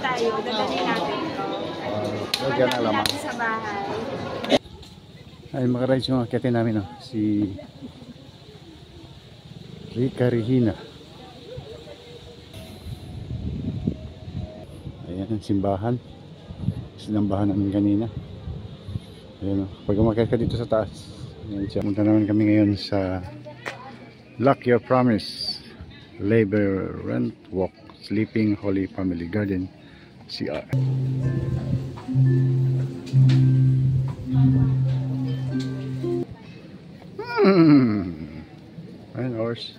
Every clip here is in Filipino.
tayo, dadalhin natin ito. Lagyan na lamang. Natin sa bahay. Ay, mga rides yung akyatin namin, no? Si Rica Regina. Ayan ang simbahan. Sinambahan namin kanina. Ayan, no? Pag umakyat ka dito sa taas, ayan siya. Punta naman kami ngayon sa Lock Your Promise Labor Rent Walk Sleeping Holy Family Garden CR. Ayan, horse.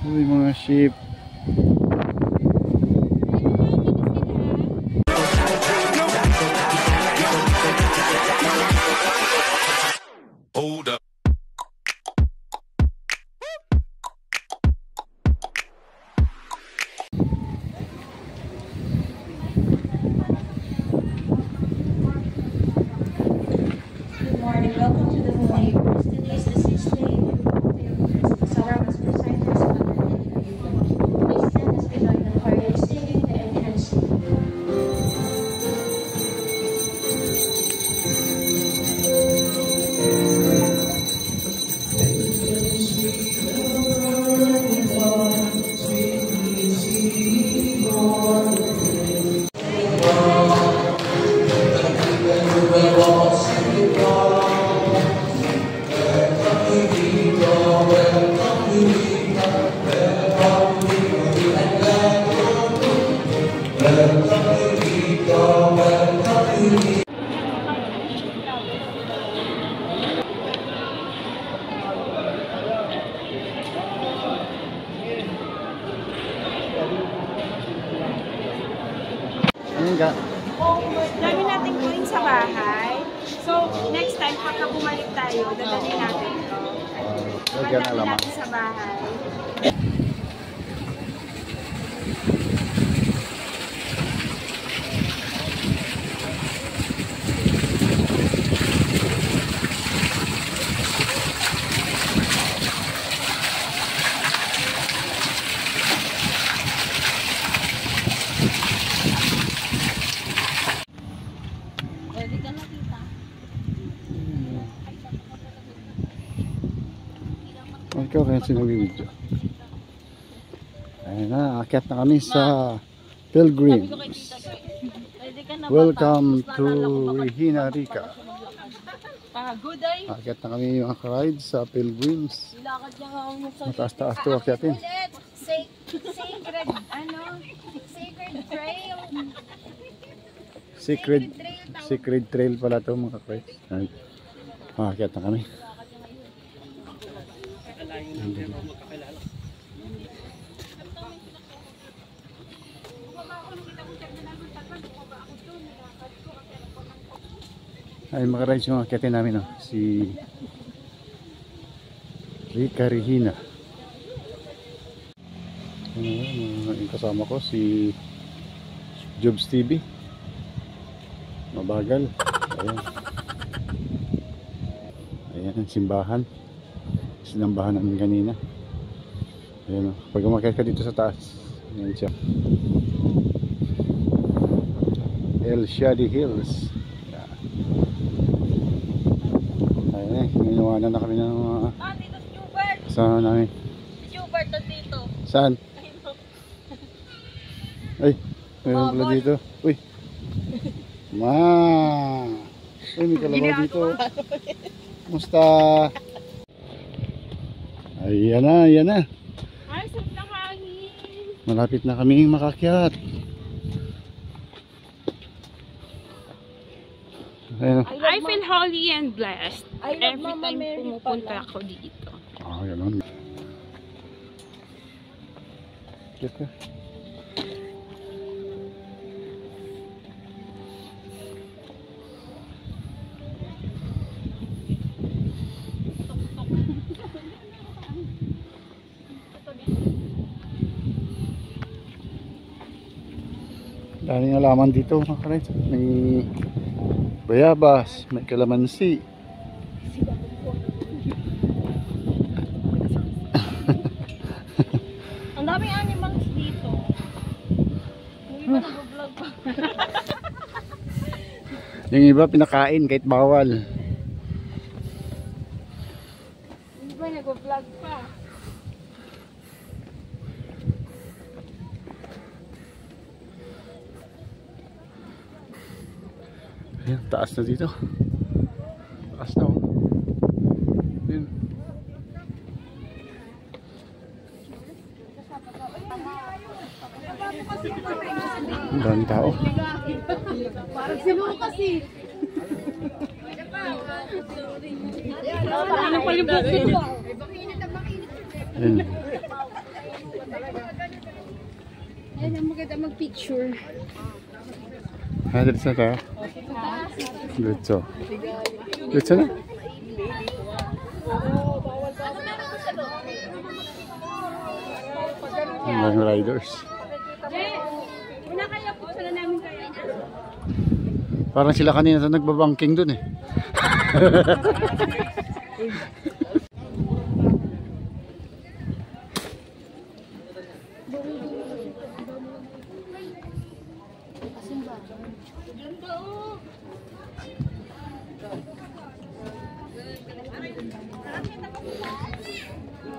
Uy, mga sheep. Hold up. Good morning. Welcome to the Hawaii Course. Today is the 6th day of Christmas. Our was reciters of the Please stand as we join the choir singing the entrance. Ayan ka. Dami natin coin sa bahay. So, next time, pagka bumalik tayo, dadalhin natin ito. Lagyan na Dadalhin lamang. natin sa bahay. Ikaw kaya sinag-video. Ayan na, akyat na kami sa Pilgrims. Welcome to Regina Rica. Good day. Akyat na kami mga ka-ride sa Pilgrims. Ilakad niya nga ako sa Mataas-taas to akyatin. sacred, sacred trail. Secret trail pala to mga ka-ride. Akyat na kami. Ay, mga rides yung akyatin namin, no? Si Rica Regina. Yung kasama ko si Jobs TV. Mabagal. Ayan. Ayan ang simbahan. Sinambahan namin kanina. Ayan, no? Pag umakyat ka dito sa taas, ayan siya. El Shadi Hills. Ayan, iniwanan na kami ng mga Dito si Hubert. kasama namin. Si Hubert dito. Saan? Ay, mayroon pala dito. Uy. Ma. Uy, may kalabaw dito. Kumusta? Ayan na, ayan na. Ay, sarap ng hangin. Malapit na kaming makakyat. Ayan. I feel holy and blessed every time pumupunta ako dito. Ah, ganun. Kyat ka. Daming halaman dito mga ka-rides. May bayabas, may kalamansi. Ang daming animals dito. Yung iba pinakain kahit bawal. Hindi ba nag-vlog pa? Ayan, taas na dito. Taas na oh. Ayan. Ang daming tao. Parang sinuko kasi. Ano pa yung buko ba? Ayan. Yan ang maganda mag-picture. Diretso na tayo. Diretso. Diretso na. Mga riders. Una kaya po sila namin kaya. Parang sila kanina sa nagbabangking dun eh.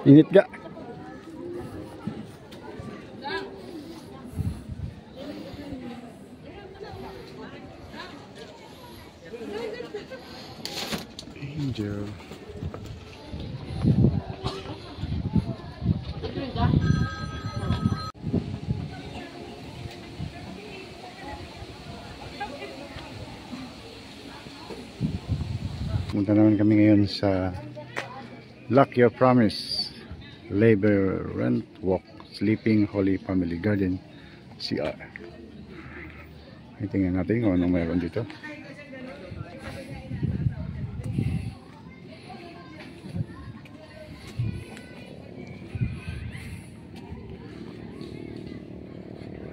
Init ga. Angel. Punta naman kami ngayon sa Lock Your Promise Labor Rent Walk Sleeping Holy Family Garden CR. Tingnan natin kung anong mayroon dito.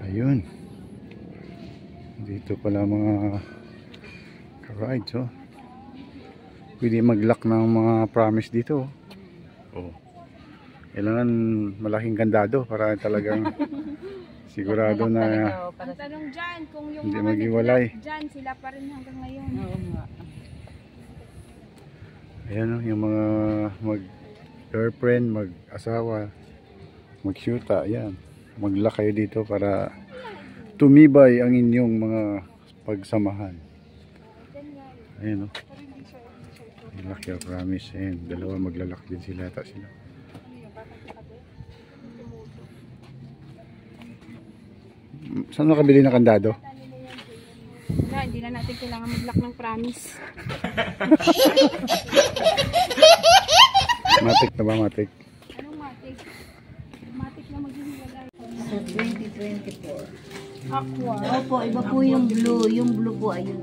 Ayun. Dito pala mga ka-rides oh. Pwede mag-lock ng mga promise dito. Oh. Kailangan malaking kandado para talagang sigurado na Ang tanong dyan, kung yung hindi mga maghiwalay. nag-lock dyan, sila pa rin hanggang ngayon. Ayan oh, yung mga mag-girlfriend, mag-asawa, mag-shoota, ayan. Mag-lock kayo dito para tumibay ang inyong mga pagsamahan. Ayan oh. Lock Your Promise. Ayan, dalawa maglalak din sila. Sila. Saan nakabili na kandado? Na, hindi na natin kailangan mag-lock ng promise. Matik na ba? Matik? Anong matik? Matik na maghihiwalay. Sa 2024. Aqua. Opo, iba po yung blue. Yung blue po ayun.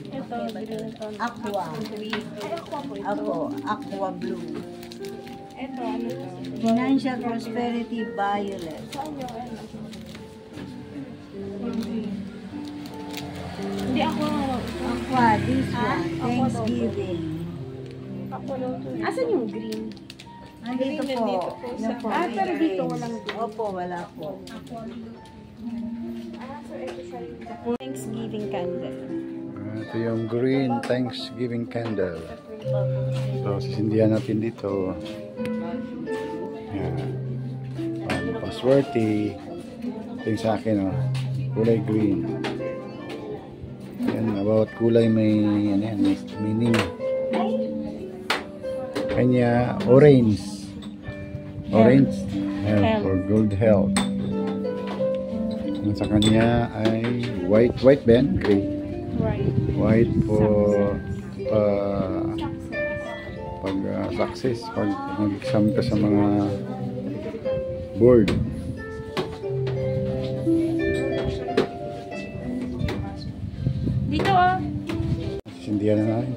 Ito, ito. Aqua. Opo, aqua blue. Ito, ano to? Financial Prosperity Violet. Hindi ako. Aqua, this one. Thanksgiving. Asan yung green? Nandito Green po. nandito po Yan sa- po, Ah, may pero dito orange. walang green. Opo, wala po. So ito siya yung Thanksgiving candle. Ito yung green Thanksgiving candle. So, sisindihan natin dito. Yan. Pasworthy. Ito yung sa akin, oh. Kulay green. Yan, bawat kulay may, ano yan, may meaning. Kanya, orange. Orange. Health, for good health. Ang sa kanya ay white. White ben? Gray. Right. White for pag success, pag mag-exam ka sa mga board. Dito oh. Sindihan na natin.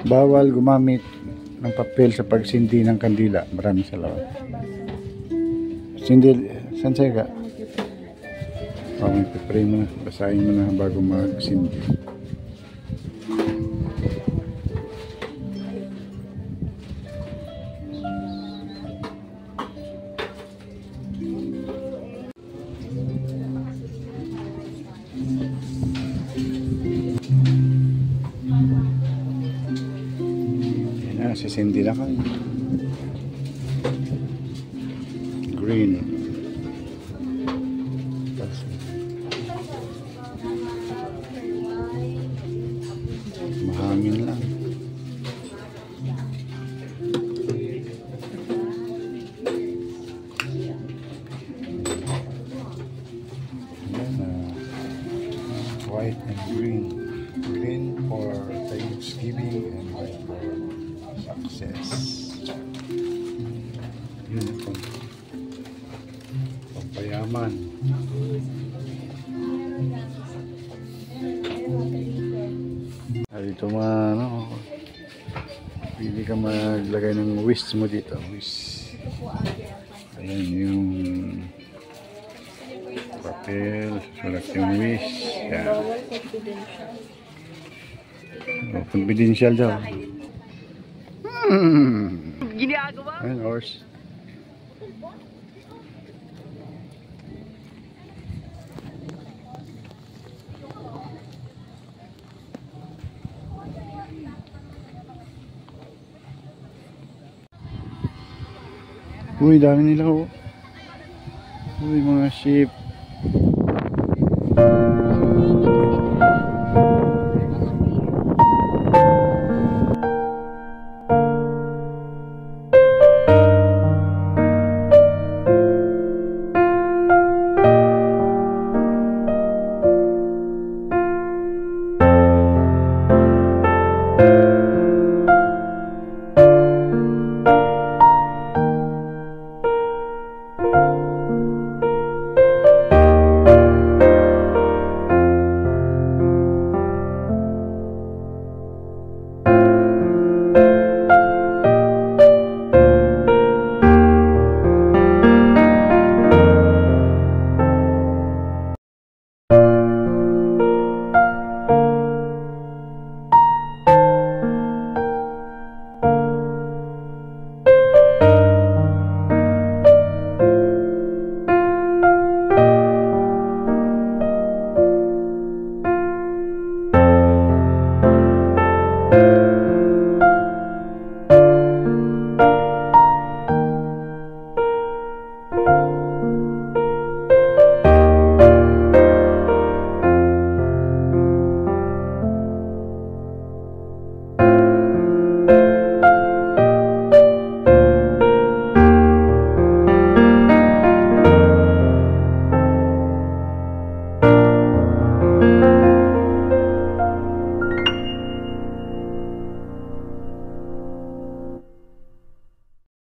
Bawal gumamit ng papel sa pagsindi ng kandila. Maraming salamat. Sindi, saan sa'yo ka? Magpipray mo na, basahin mo na bago magsindi. Magsisindi na kami. Green. Mahangin lang. White and green. Green for Thanksgiving and white for success. Yun ito. Pampayaman. Dito ano, pili ka maglagay ng wish mo dito. Wish. Ayan yung papel, sulat yung wish. Yan. Oh, confidential daw. Ginagawa? Ayan, horse. Uy, dami nila oh. Uy, mga sheep.